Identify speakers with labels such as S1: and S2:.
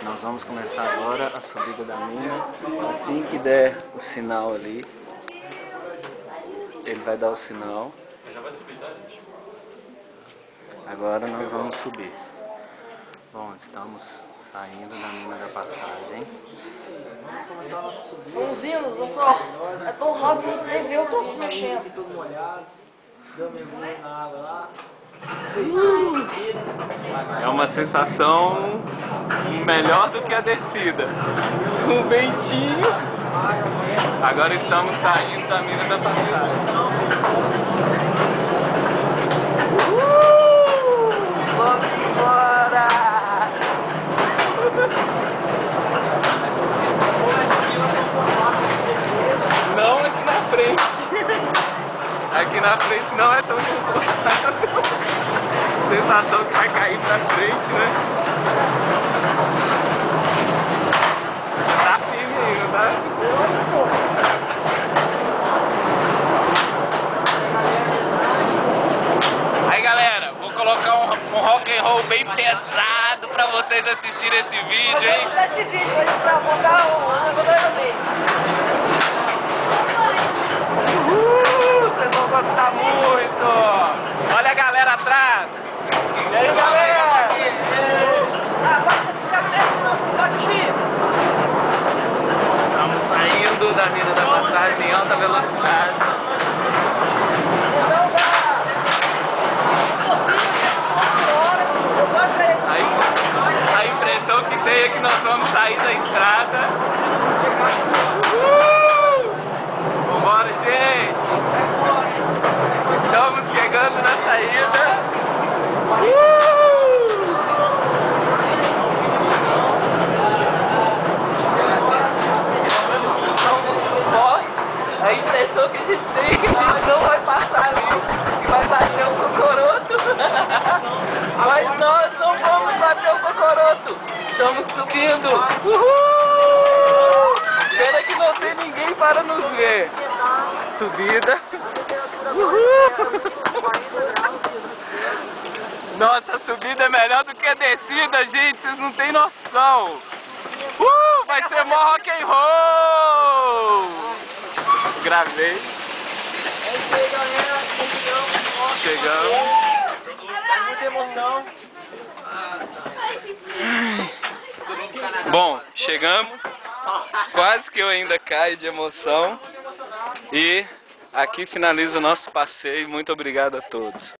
S1: Nós vamos começar agora a subida da mina. Assim que der o sinal ali, ele vai dar o sinal.
S2: Já vai subir, tá, gente?
S1: Agora nós vamos subir. Bom, estamos saindo da mina da passagem.
S3: Bonzinho, pessoal, é tão rápido que você vê, eu tô se mexendo.
S4: Todo molhado, deu mergulho na água lá.
S1: É uma sensação melhor do que a descida. Um ventinho. Agora estamos saindo da mina da passagem. Vamos embora! Não aqui na frente. Aqui na frente não é tão confortável. Sensação que vai cair pra frente, né? Tá firme aí, não tá? Aí galera, vou colocar um rock and roll bem pesado pra vocês assistirem esse vídeo, hein?
S3: Esse vídeo aí pra botar o
S1: Vocês vão gostar muito! Olha a galera atrás! E aí galera? Estamos saindo da mina da passagem em alta velocidade. A impressão que tem é que nós vamos sair da estrada. Vambora, gente! Estamos chegando na saída. A impressão que a gente tem é que a gente não vai passar ali, que vai bater o cocoroto. Mas nós não vamos bater o cocoroto. Estamos subindo. Uhul! Pena que não tem ninguém para nos ver. Subida. Uhul! Nossa, a subida é melhor do que a descida, gente. Vocês não têm noção. Vai ser mó rock and roll. Gravei.
S4: É isso aí, galera.
S1: Chegamos.
S4: Muita emoção.
S1: Bom, chegamos. Quase que eu ainda caio de emoção. E aqui finaliza o nosso passeio. Muito obrigado a todos.